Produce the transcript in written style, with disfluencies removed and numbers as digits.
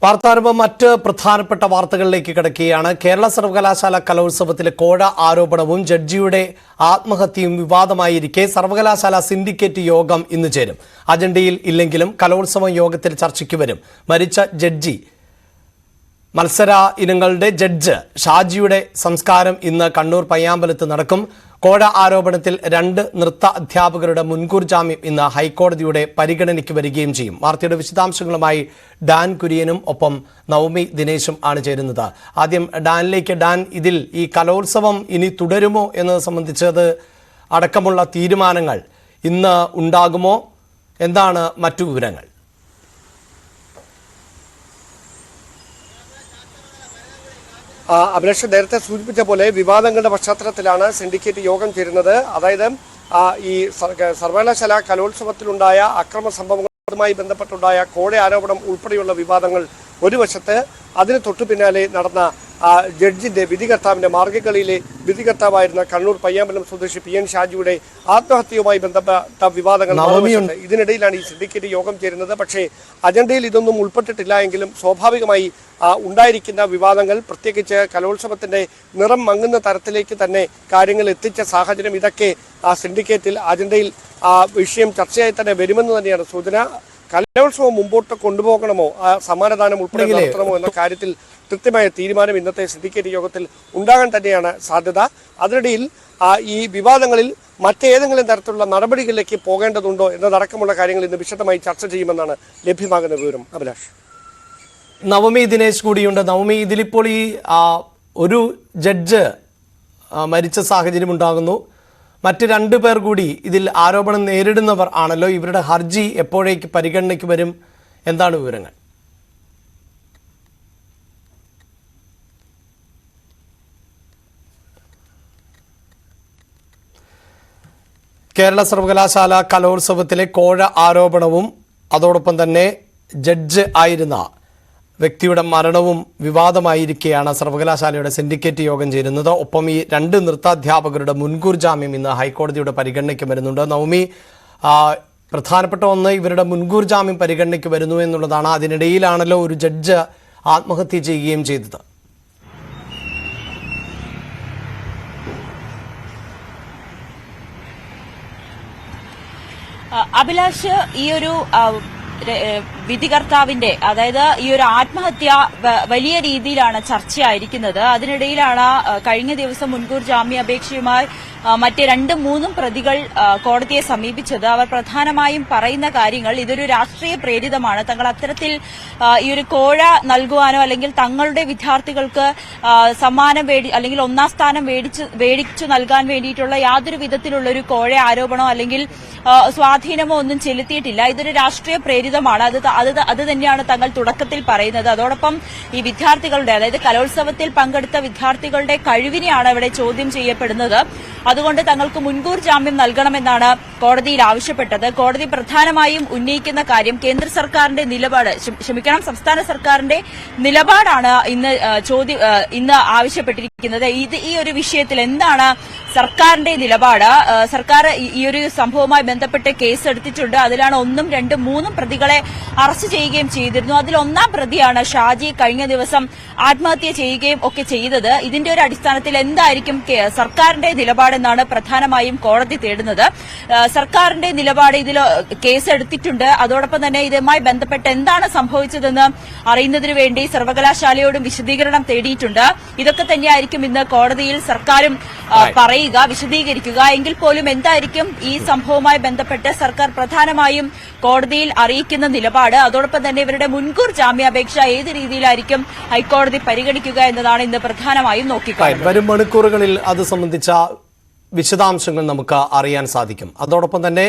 വാർത്താരംഭം മറ്റ് പ്രധാനപ്പെട്ട വാർത്തകളിലേക്ക് കിടക്കുകയാണ്. കേരള സർവകലാശാല കലോത്സവത്തിലെ കോഴ ആരോപണവും ജഡ്ജിയുടെ ആത്മഹത്യയും വിവാദമായിരിക്കെ സർവകലാശാല സിൻഡിക്കേറ്റ് യോഗം ഇന്ന് ചേരും. അജണ്ടയിൽ ഇല്ലെങ്കിലും കലോത്സവം യോഗത്തിൽ ചർച്ചയ്ക്ക് വരും. മരിച്ച ജഡ്ജി മത്സര ഇനങ്ങളുടെ ജഡ്ജ് ഷാജിയുടെ സംസ്കാരം ഇന്ന് കണ്ണൂർ പയ്യാമ്പലത്ത് നടക്കും. കോഴ ആരോപണത്തിൽ 2 നൃത്ത അധ്യാപകരുടെ മുൻകൂർ ജാമ്യം ഇന്ന് ഹൈക്കോടതിയുടെ പരിഗണനയ്ക്ക് വരികയും ചെയ്യും. വാർത്തയുടെ വിശദാംശങ്ങളുമായി ഡാൻ കുര്യനും ഒപ്പം നവമി ദിനേശും ആണ് ചേരുന്നത്. ആദ്യം ഡാനിലേക്ക്. ഡാൻ, ഇതിൽ ഈ കലോത്സവം ഇനി തുടരുമോ എന്നത് സംബന്ധിച്ചത് അടക്കമുള്ള തീരുമാനങ്ങൾ ഇന്ന് ഉണ്ടാകുമോ? എന്താണ് മറ്റു വിവരങ്ങൾ? അഭിലാഷ് നേരത്തെ സൂചിപ്പിച്ച പോലെ വിവാദങ്ങളുടെ പശ്ചാത്തലത്തിലാണ് സിൻഡിക്കേറ്റ് യോഗം ചേരുന്നത്. അതായത് ഈ സർവകലാശാല കലോത്സവത്തിലുണ്ടായ അക്രമ സംഭവങ്ങളുമായി ബന്ധപ്പെട്ടുണ്ടായ കോഴ ആരോപണം ഉൾപ്പെടെയുള്ള വിവാദങ്ങൾ ഒരു വശത്ത്, അതിന് തൊട്ടു പിന്നാലെ നടന്ന ജഡ്ജിന്റെ വിധികർത്താവിന്റെ മാർഗകളിയിലെ വിധികർത്താവായിരുന്ന കണ്ണൂർ പയ്യാമ്പലം സ്വദേശി PN ഷാജിയുടെ ആത്മഹത്യയുമായി ബന്ധപ്പെട്ട വിവാദങ്ങൾ. ഇതിനിടയിലാണ് ഈ സിൻഡിക്കേറ്റ് യോഗം ചേരുന്നത്. പക്ഷേ അജണ്ടയിൽ ഇതൊന്നും ഉൾപ്പെട്ടിട്ടില്ല എങ്കിലും സ്വാഭാവികമായി ഉണ്ടായിരിക്കുന്ന വിവാദങ്ങൾ, പ്രത്യേകിച്ച് കലോത്സവത്തിന്റെ നിറം മങ്ങുന്ന തരത്തിലേക്ക് തന്നെ കാര്യങ്ങൾ എത്തിച്ച സാഹചര്യം, ഇതൊക്കെ സിൻഡിക്കേറ്റിൽ അജണ്ടയിൽ വിഷയം ചർച്ചയായി തന്നെ വരുമെന്ന് തന്നെയാണ് സൂചന. കലോത്സവം മുമ്പോട്ട് കൊണ്ടുപോകണമോ, സമ്മാനദാനം ഉൾപ്പെടെ നടത്തണമോ എന്ന കാര്യത്തിൽ കൃത്യമായ തീരുമാനം ഇന്നത്തെ സിൻഡിക്കേറ്റ് യോഗത്തിൽ ഉണ്ടാകാൻ തന്നെയാണ് സാധ്യത. അതിനിടയിൽ ഈ വിവാദങ്ങളിൽ മറ്റേതെങ്കിലും തരത്തിലുള്ള നടപടികളിലേക്ക് പോകേണ്ടതുണ്ടോ എന്നതടക്കമുള്ള കാര്യങ്ങൾ ഇന്ന് വിശദമായി ചർച്ച ചെയ്യുമെന്നാണ് ലഭ്യമാകുന്ന വിവരം. അഭിലാഷ്. നവമി ദിനേശ് കൂടിയുണ്ട്. നവമി, ഇതിലിപ്പോൾ ഈ ഒരു ജഡ്ജ് മരിച്ച സാഹചര്യം ഉണ്ടാകുന്നു. മറ്റ് 2 പേർ കൂടി ഇതിൽ ആരോപണം നേരിടുന്നവർ ആണല്ലോ. ഇവരുടെ ഹർജി എപ്പോഴേക്ക് പരിഗണനയ്ക്ക് വരും? എന്താണ് വിവരങ്ങൾ? കേരള സർവകലാശാല കലോത്സവത്തിലെ കോഴ ആരോപണവും അതോടൊപ്പം തന്നെ ജഡ്ജ് ആയിരുന്ന വ്യക്തിയുടെ മരണവും വിവാദമായിരിക്കെയാണ് സർവകലാശാലയുടെ സിൻഡിക്കേറ്റ് യോഗം ചേരുന്നത്. ഒപ്പം ഈ 2 നൃത്താധ്യാപകരുടെ മുൻകൂർ ജാമ്യം ഇന്ന് ഹൈക്കോടതിയുടെ പരിഗണനയ്ക്ക് വരുന്നുണ്ട്. നവമി, പ്രധാനപ്പെട്ട ഒന്ന് ഇവരുടെ മുൻകൂർ ജാമ്യം പരിഗണനയ്ക്ക് വരുന്നു എന്നുള്ളതാണ്. അതിനിടയിലാണല്ലോ ഒരു ജഡ്ജ് ആത്മഹത്യ ചെയ്യുകയും ചെയ്തത്. അഭിലാഷ്, ഈ ഒരു വിധികർത്താവിന്റെ, അതായത് ഈ ഒരു ആത്മഹത്യ വലിയ രീതിയിലാണ് ചർച്ചയായിരിക്കുന്നത്. അതിനിടയിലാണ് കഴിഞ്ഞ ദിവസം മുൻകൂർ ജാമ്യാപേക്ഷയുമായി മറ്റ് 2-3 പ്രതികൾ കോടതിയെ സമീപിച്ചത്. അവർ പ്രധാനമായും പറയുന്ന കാര്യങ്ങൾ ഇതൊരു രാഷ്ട്രീയ പ്രേരിതമാണ്. തങ്ങൾ അത്തരത്തിൽ ഈ ഒരു കോഴ നൽകുവാനോ അല്ലെങ്കിൽ തങ്ങളുടെ വിദ്യാർത്ഥികൾക്ക് സമ്മാനം അല്ലെങ്കിൽ 1ാം സ്ഥാനം മേടിച്ചു നൽകാൻ വേണ്ടിയിട്ടുള്ള യാതൊരു വിധത്തിലുള്ള ഒരു കോഴ ആരോപണമോ അല്ലെങ്കിൽ സ്വാധീനമോ ഒന്നും ചെലുത്തിയിട്ടില്ല. ഇതൊരു രാഷ്ട്രീയ പ്രേരിതമാണ്. അത് തന്നെയാണ് തങ്ങൾ തുടക്കത്തിൽ പറയുന്നത്. അതോടൊപ്പം ഈ വിദ്യാർത്ഥികളുടെ, അതായത് കലോത്സവത്തിൽ പങ്കെടുത്ത വിദ്യാർത്ഥികളുടെ കഴിവിനെയാണ് ഇവിടെ ചോദ്യം ചെയ്യപ്പെടുന്നത്. അതുകൊണ്ട് തങ്ങൾക്ക് മുൻകൂർ ജാമ്യം നൽകണമെന്നാണ് കോടതിയിൽ ആവശ്യപ്പെട്ടത്. കോടതി പ്രധാനമായും ഉന്നയിക്കുന്ന കാര്യം കേന്ദ്ര സർക്കാരിന്റെ നിലപാട്, സംസ്ഥാന സർക്കാരിന്റെ നിലപാടാണ് ഇന്ന് ആവശ്യപ്പെട്ടിരിക്കുന്നത്. ഈ ഒരു വിഷയത്തിൽ എന്താണ് സർക്കാരിന്റെ നിലപാട്? സർക്കാർ ഈ ഒരു സംഭവവുമായി ബന്ധപ്പെട്ട് കേസ് എടുത്തിട്ടുണ്ട്. അതിലാണ് 1, 2, 3 പ്രതികളെ അറസ്റ്റ് ചെയ്യുകയും ചെയ്തിരുന്നു. അതിൽ 1ാം പ്രതിയാണ് ഷാജി കഴിഞ്ഞ ദിവസം ആത്മഹത്യ ചെയ്യുകയും ഒക്കെ ചെയ്തത്. ഇതിന്റെ ഒരു അടിസ്ഥാനത്തിൽ എന്തായിരിക്കും സർക്കാരിന്റെ നിലപാടെന്നാണ് പ്രധാനമായും കോടതി തേടുന്നത്. സർക്കാരിന്റെ നിലപാട്, ഇതിൽ കേസ് എടുത്തിട്ടുണ്ട്. അതോടൊപ്പം തന്നെ ഇതുമായി ബന്ധപ്പെട്ട് എന്താണ് സംഭവിച്ചതെന്ന് അറിയുന്നതിനു വേണ്ടി സർവകലാശാലയോടും വിശദീകരണം തേടിയിട്ടുണ്ട്. ഇതൊക്കെ തന്നെയായിരിക്കും ഇന്ന് കോടതിയിൽ സർക്കാരും വിശദീകരിക്കുക. എങ്കിൽ പോലും എന്തായിരിക്കും ഈ സംഭവവുമായി ബന്ധപ്പെട്ട് സർക്കാർ പ്രധാനമായും കോടതിയിൽ അറിയിക്കുന്ന നിലപാട്, അതോടൊപ്പം തന്നെ ഇവരുടെ മുൻകൂർ ജാമ്യാപേക്ഷ ഏത് രീതിയിലായിരിക്കും ഹൈക്കോടതി പരിഗണിക്കുക എന്നതാണ് ഇന്ന് പ്രധാനമായും നോക്കിക്കാണുന്നത്. വരും മണിക്കൂറുകളിൽ അത് സംബന്ധിച്ച വിശദാംശങ്ങൾ നമുക്ക് അറിയാൻ സാധിക്കും. അതോടൊപ്പം തന്നെ